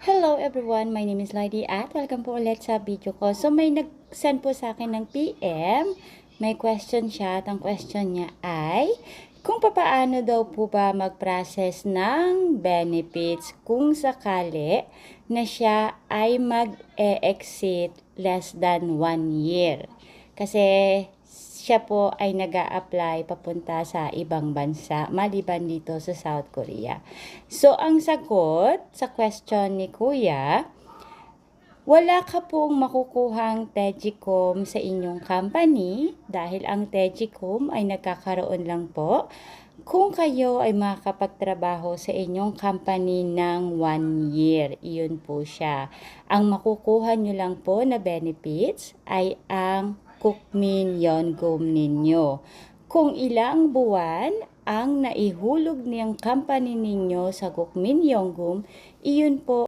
Hello everyone, my name is Lady at welcome po ulit sa video ko. So may nag-send po sa akin ng PM, may question siya at ang question niya ay kung papaano daw po ba mag-process ng benefits kung sakali na siya ay mag-exit less than 1 year. Kasi siya po ay nag-a-apply papunta sa ibang bansa, maliban dito sa South Korea. So, ang sagot sa question ni Kuya, wala ka pong makukuhang Tegicom sa inyong company dahil ang Tegicom ay nagkakaroon lang po kung kayo ay makakapagtrabaho sa inyong company ng 1 year. Iyon po siya. Ang makukuha nyo lang po na benefits ay ang Kukmin Yonggum ninyo. Kung ilang buwan ang naihulog niyang company ninyo sa Kukmin Yonggum, iyon po